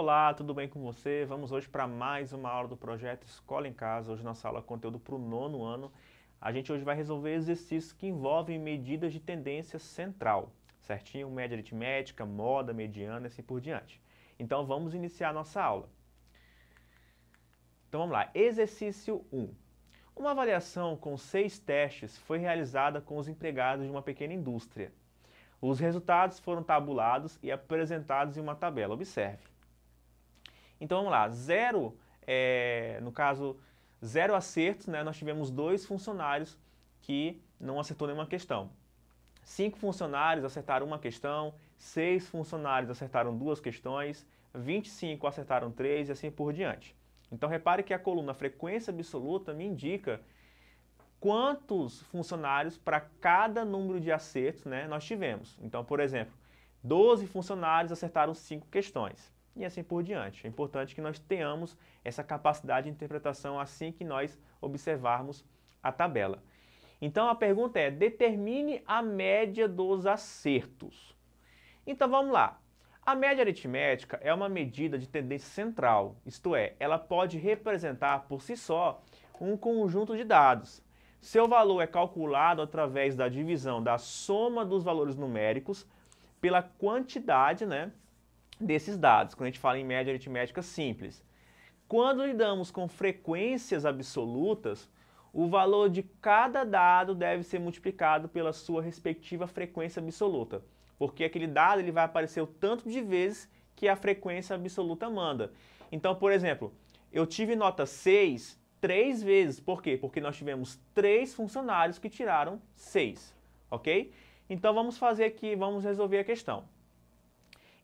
Olá, tudo bem com você? Vamos hoje para mais uma aula do projeto Escola em Casa. Hoje nossa aula é conteúdo para o 9º ano. A gente hoje vai resolver exercícios que envolvem medidas de tendência central, certinho? Média aritmética, moda, mediana e assim por diante. Então vamos iniciar a nossa aula. Então vamos lá. Exercício 1. Uma avaliação com 6 testes foi realizada com os empregados de uma pequena indústria. Os resultados foram tabulados e apresentados em uma tabela. Observe. Então vamos lá, no caso, 0 acertos, né? Nós tivemos 2 funcionários que não acertou nenhuma questão. 5 funcionários acertaram uma questão, 6 funcionários acertaram 2 questões, 25 acertaram 3 e assim por diante. Então repare que a coluna frequência absoluta me indica quantos funcionários para cada número de acertos, né, nós tivemos. Então, por exemplo, 12 funcionários acertaram 5 questões. E assim por diante. É importante que nós tenhamos essa capacidade de interpretação assim que nós observarmos a tabela. Então a pergunta é, determine a média dos acertos. Então vamos lá. A média aritmética é uma medida de tendência central, isto é, ela pode representar por si só um conjunto de dados. Seu valor é calculado através da divisão da soma dos valores numéricos pela quantidade, né, desses dados, quando a gente fala em média aritmética simples. Quando lidamos com frequências absolutas, o valor de cada dado deve ser multiplicado pela sua respectiva frequência absoluta, porque aquele dado ele vai aparecer o tanto de vezes que a frequência absoluta manda. Então, por exemplo, eu tive nota 6 3 vezes. Por quê? Porque nós tivemos 3 funcionários que tiraram 6, ok? Então vamos fazer aqui, vamos resolver a questão.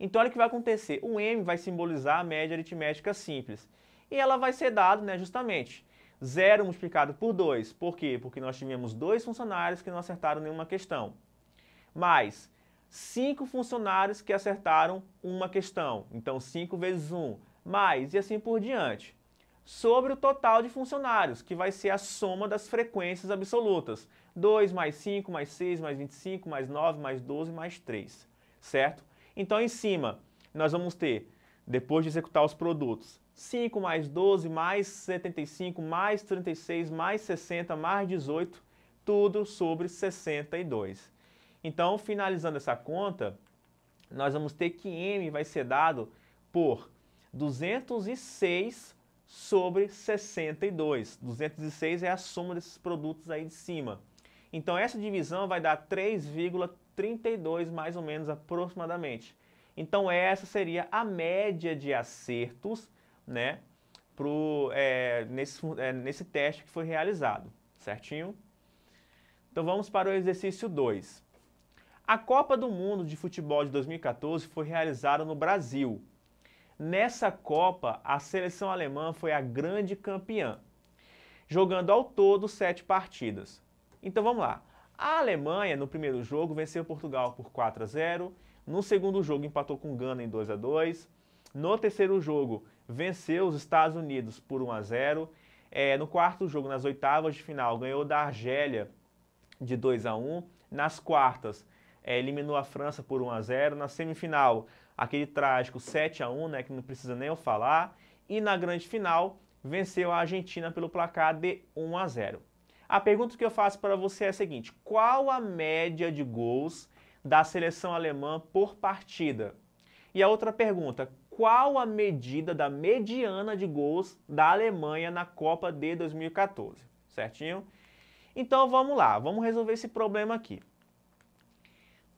Então olha o que vai acontecer, o M vai simbolizar a média aritmética simples. E ela vai ser dada, né, justamente, 0 multiplicado por 2. Por quê? Porque nós tivemos 2 funcionários que não acertaram nenhuma questão. Mais 5 funcionários que acertaram uma questão. Então 5 vezes 1. Mais, e assim por diante. Sobre o total de funcionários, que vai ser a soma das frequências absolutas. 2 mais 5, mais 6, mais 25, mais 9, mais 12, mais 3. Certo? Então, em cima, nós vamos ter, depois de executar os produtos, 5 mais 12, mais 75, mais 36, mais 60, mais 18, tudo sobre 62. Então, finalizando essa conta, nós vamos ter que M vai ser dado por 206 sobre 62. 206 é a soma desses produtos aí de cima. Então, essa divisão vai dar 3,32 mais ou menos aproximadamente. Então essa seria a média de acertos, né, nesse teste que foi realizado, certinho? Então vamos para o exercício 2. A Copa do Mundo de Futebol de 2014 foi realizada no Brasil. Nessa Copa, a seleção alemã foi a grande campeã, jogando ao todo 7 partidas. Então vamos lá. A Alemanha, no primeiro jogo, venceu Portugal por 4-0. No segundo jogo, empatou com Gana em 2-2. No terceiro jogo, venceu os Estados Unidos por 1-0. No quarto jogo, nas oitavas de final, ganhou da Argélia de 2-1. Nas quartas, eliminou a França por 1-0. Na semifinal, aquele trágico 7-1, né, que não precisa nem eu falar. E na grande final, venceu a Argentina pelo placar de 1-0. A pergunta que eu faço para você é a seguinte: qual a média de gols da seleção alemã por partida? E a outra pergunta: qual a medida da mediana de gols da Alemanha na Copa de 2014? Certinho? Então vamos lá, vamos resolver esse problema aqui.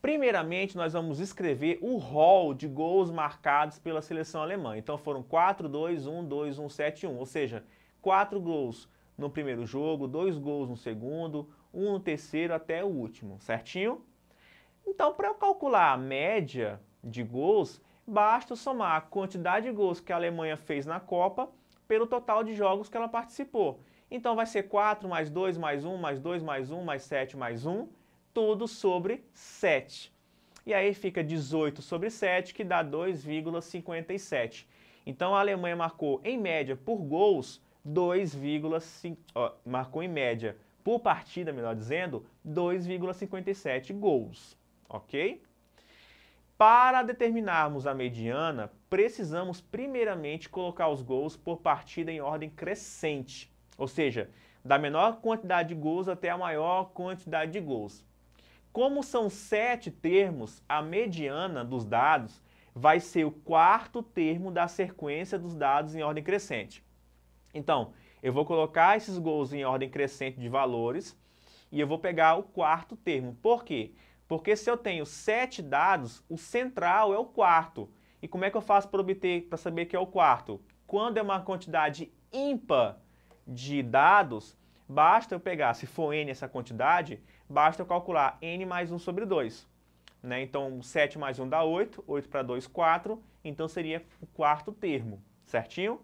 Primeiramente, nós vamos escrever o rol de gols marcados pela seleção alemã. Então foram 4, 2, 1, 2, 1, 7, 1. Ou seja, 4 gols no primeiro jogo, 2 gols no segundo, 1 no terceiro até o último, certinho? Então, para eu calcular a média de gols, basta somar a quantidade de gols que a Alemanha fez na Copa pelo total de jogos que ela participou. Então vai ser 4 mais 2 mais 1 mais 2 mais 1 mais 7 mais 1, tudo sobre 7. E aí fica 18 sobre 7, que dá 2,57. Então a Alemanha marcou em média por gols 2,5, marcou em média por partida, melhor dizendo, 2,57 gols, ok? Para determinarmos a mediana, precisamos primeiramente colocar os gols por partida em ordem crescente, ou seja, da menor quantidade de gols até a maior quantidade de gols. Como são 7 termos, a mediana dos dados vai ser o quarto termo da sequência dos dados em ordem crescente. Então, eu vou colocar esses gols em ordem crescente de valores e eu vou pegar o quarto termo. Por quê? Porque se eu tenho 7 dados, o central é o quarto. E como é que eu faço para saber que é o quarto? Quando é uma quantidade ímpar de dados, basta eu pegar, se for n essa quantidade, basta eu calcular n mais 1 sobre 2. Né? Então, 7 mais 1 dá 8, 8 para 2, 4, então seria o quarto termo, certinho?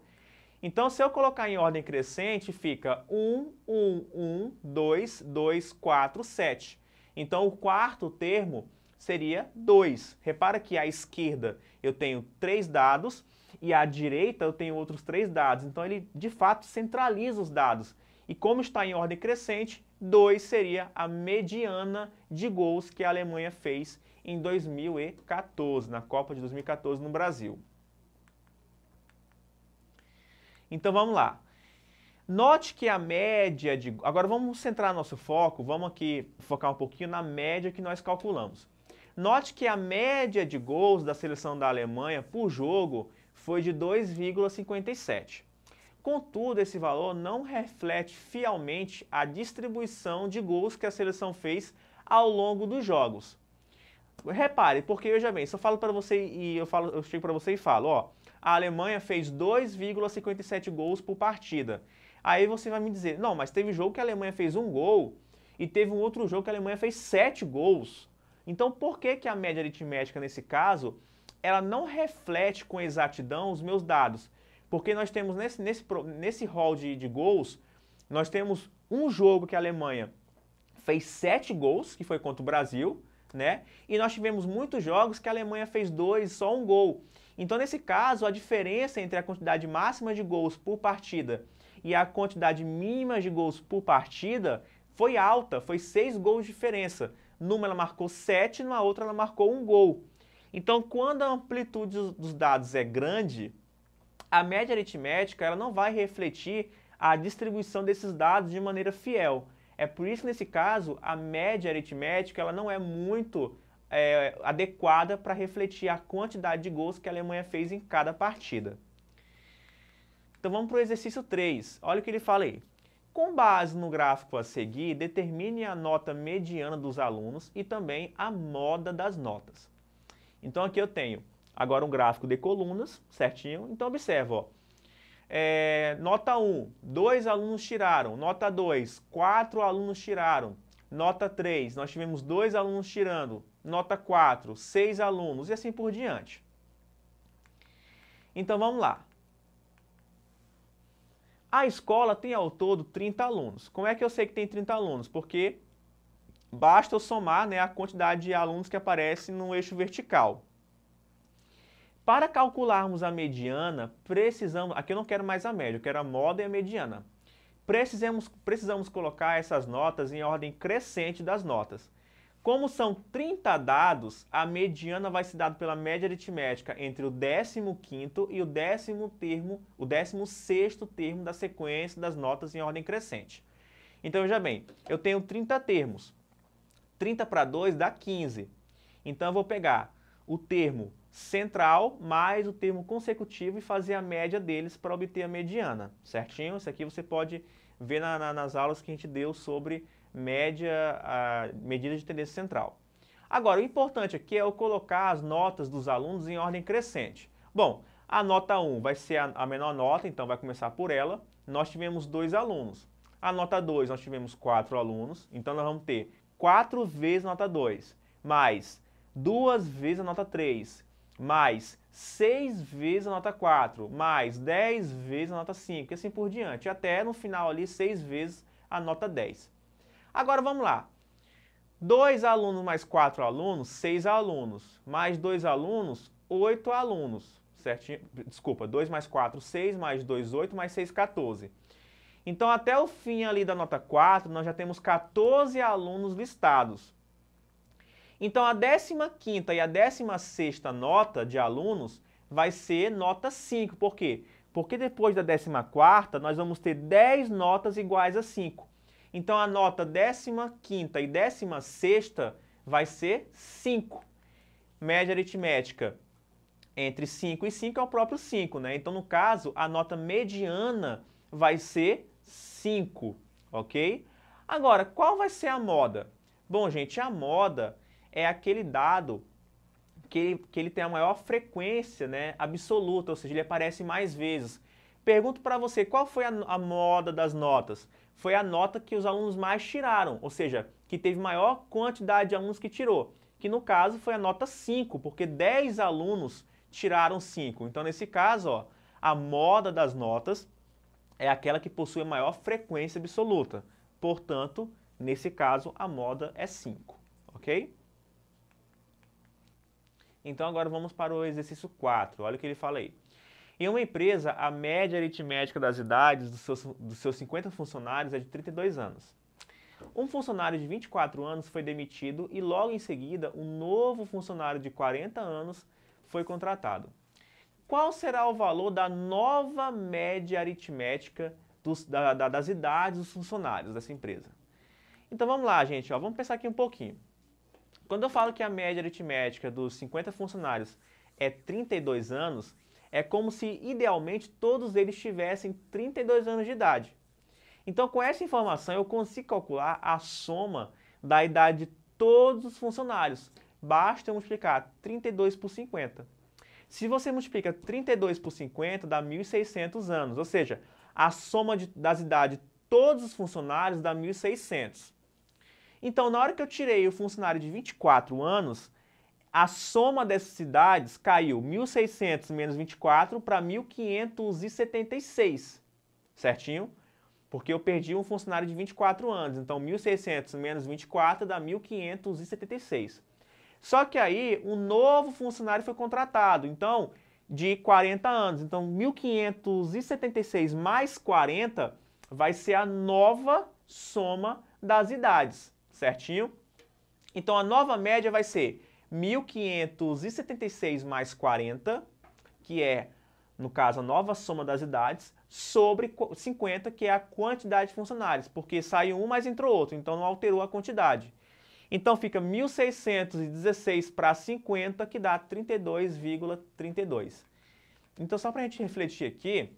Então, se eu colocar em ordem crescente, fica 1, 1, 1, 2, 2, 4, 7. Então, o quarto termo seria 2. Repara que à esquerda eu tenho 3 dados e à direita eu tenho outros 3 dados. Então, ele, de fato, centraliza os dados. E como está em ordem crescente, 2 seria a mediana de gols que a Alemanha fez em 2014, na Copa de 2014 no Brasil. Então vamos lá. Note que a média de... Agora vamos centrar nosso foco, vamos aqui focar um pouquinho na média que nós calculamos. Note que a média de gols da seleção da Alemanha por jogo foi de 2,57. Contudo, esse valor não reflete fielmente a distribuição de gols que a seleção fez ao longo dos jogos. Repare, porque veja bem, se eu falo para você e eu chego para você e falo, ó, a Alemanha fez 2,57 gols por partida. Aí você vai me dizer, não, mas teve jogo que a Alemanha fez 1 gol e teve um outro jogo que a Alemanha fez 7 gols. Então, por que a média aritmética nesse caso, ela não reflete com exatidão os meus dados? Porque nós temos nesse rol de gols, nós temos um jogo que a Alemanha fez 7 gols, que foi contra o Brasil, né? E nós tivemos muitos jogos que a Alemanha fez 2, só 1 gol. Então, nesse caso, a diferença entre a quantidade máxima de gols por partida e a quantidade mínima de gols por partida foi alta, foi 6 gols de diferença. Numa ela marcou 7, numa outra ela marcou 1 gol. Então, quando a amplitude dos dados é grande, a média aritmética ela não vai refletir a distribuição desses dados de maneira fiel. É por isso que, nesse caso, a média aritmética ela não é muito adequada para refletir a quantidade de gols que a Alemanha fez em cada partida. Então vamos para o exercício 3. Olha o que ele fala aí. Com base no gráfico a seguir, determine a nota mediana dos alunos e também a moda das notas. Então aqui eu tenho agora um gráfico de colunas, certinho. Então observa, ó. Nota 1, 2 alunos tiraram. Nota 2, 4 alunos tiraram. Nota 3, nós tivemos 2 alunos tirando. Nota 4, 6 alunos e assim por diante. Então vamos lá. A escola tem ao todo 30 alunos. Como é que eu sei que tem 30 alunos? Porque basta eu somar, né, a quantidade de alunos que aparece no eixo vertical. Para calcularmos a mediana, precisamos... Aqui eu não quero mais a média, eu quero a moda e a mediana. Precisamos colocar essas notas em ordem crescente das notas. Como são 30 dados, a mediana vai ser dada pela média aritmética entre o 15º e o 16º termo da sequência das notas em ordem crescente. Então, veja bem, eu tenho 30 termos. 30 para 2 dá 15. Então, eu vou pegar o termo central mais o termo consecutivo e fazer a média deles para obter a mediana, certinho? Isso aqui você pode ver nas aulas que a gente deu sobre medida de tendência central. Agora, o importante aqui é eu colocar as notas dos alunos em ordem crescente. Bom, a nota 1 vai ser a menor nota, então vai começar por ela. Nós tivemos 2 alunos. A nota 2 nós tivemos 4 alunos, então nós vamos ter 4 vezes a nota 2, mais 2 vezes a nota 3, mais 6 vezes a nota 4, mais 10 vezes a nota 5, e assim por diante, até no final ali 6 vezes a nota 10. Agora vamos lá. 2 alunos mais 4 alunos, 6 alunos. Mais 2 alunos, 8 alunos. Certinho? Desculpa, 2 mais 4, 6, mais 2, 8, mais 6, 14. Então, até o fim ali da nota 4, nós já temos 14 alunos listados. Então, a 15ª e a 16ª nota de alunos vai ser nota 5. Por quê? Porque depois da 14ª, nós vamos ter 10 notas iguais a 5. Então, a nota 15ª e 16ª vai ser 5. Média aritmética entre 5 e 5 é o próprio 5, né? Então, no caso, a nota mediana vai ser 5, ok? Agora, qual vai ser a moda? Bom, gente, a moda é aquele dado que ele tem a maior frequência, né, absoluta, ou seja, ele aparece mais vezes. Pergunto para você, qual foi a moda das notas? Foi a nota que os alunos mais tiraram, ou seja, que teve maior quantidade de alunos que tirou, que no caso foi a nota 5, porque 10 alunos tiraram 5. Então, nesse caso, ó, a moda das notas é aquela que possui a maior frequência absoluta. Portanto, nesse caso, a moda é 5, ok? Então agora vamos para o exercício 4, olha o que ele fala aí. Em uma empresa, a média aritmética das idades dos seus 50 funcionários é de 32 anos. Um funcionário de 24 anos foi demitido e logo em seguida um novo funcionário de 40 anos foi contratado. Qual será o valor da nova média aritmética das idades dos funcionários dessa empresa? Então vamos lá, gente, ó, vamos pensar aqui um pouquinho. Quando eu falo que a média aritmética dos 50 funcionários é 32 anos, é como se idealmente todos eles tivessem 32 anos de idade. Então, com essa informação, eu consigo calcular a soma da idade de todos os funcionários. Basta eu multiplicar 32 por 50. Se você multiplica 32 por 50, dá 1.600 anos, ou seja, a soma das idades de todos os funcionários dá 1.600. Então, na hora que eu tirei o funcionário de 24 anos, a soma dessas idades caiu 1.600 menos 24 para 1.576, certinho? Porque eu perdi um funcionário de 24 anos, então 1.600 menos 24 dá 1.576. Só que aí um novo funcionário foi contratado, então de 40 anos. Então 1.576 mais 40 vai ser a nova soma das idades, certinho? Então a nova média vai ser 1.576 mais 40, que é, no caso, a nova soma das idades, sobre 50, que é a quantidade de funcionários, porque saiu um, mas entrou outro, então não alterou a quantidade. Então fica 1.616 para 50, que dá 32,32. Então, só para a gente refletir aqui,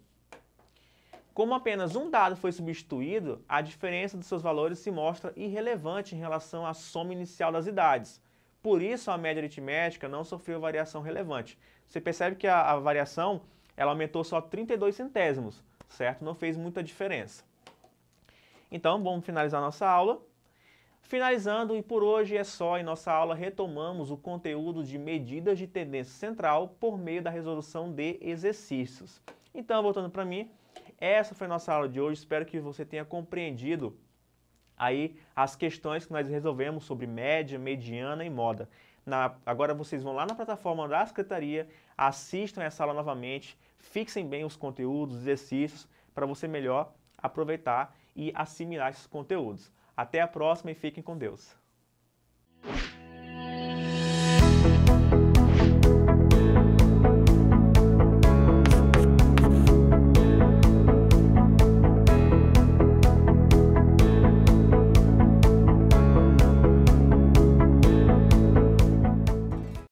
como apenas um dado foi substituído, a diferença dos seus valores se mostra irrelevante em relação à soma inicial das idades. Por isso, a média aritmética não sofreu variação relevante. Você percebe que a variação ela aumentou só 32 centésimos, certo? Não fez muita diferença. Então, vamos finalizar nossa aula. Finalizando, e por hoje é só, em nossa aula retomamos o conteúdo de medidas de tendência central por meio da resolução de exercícios. Então, voltando para mim, essa foi a nossa aula de hoje, espero que você tenha compreendido aí as questões que nós resolvemos sobre média, mediana e moda. Agora vocês vão lá na plataforma da Secretaria, assistam essa aula novamente, fixem bem os conteúdos, os exercícios, para você melhor aproveitar e assimilar esses conteúdos. Até a próxima e fiquem com Deus.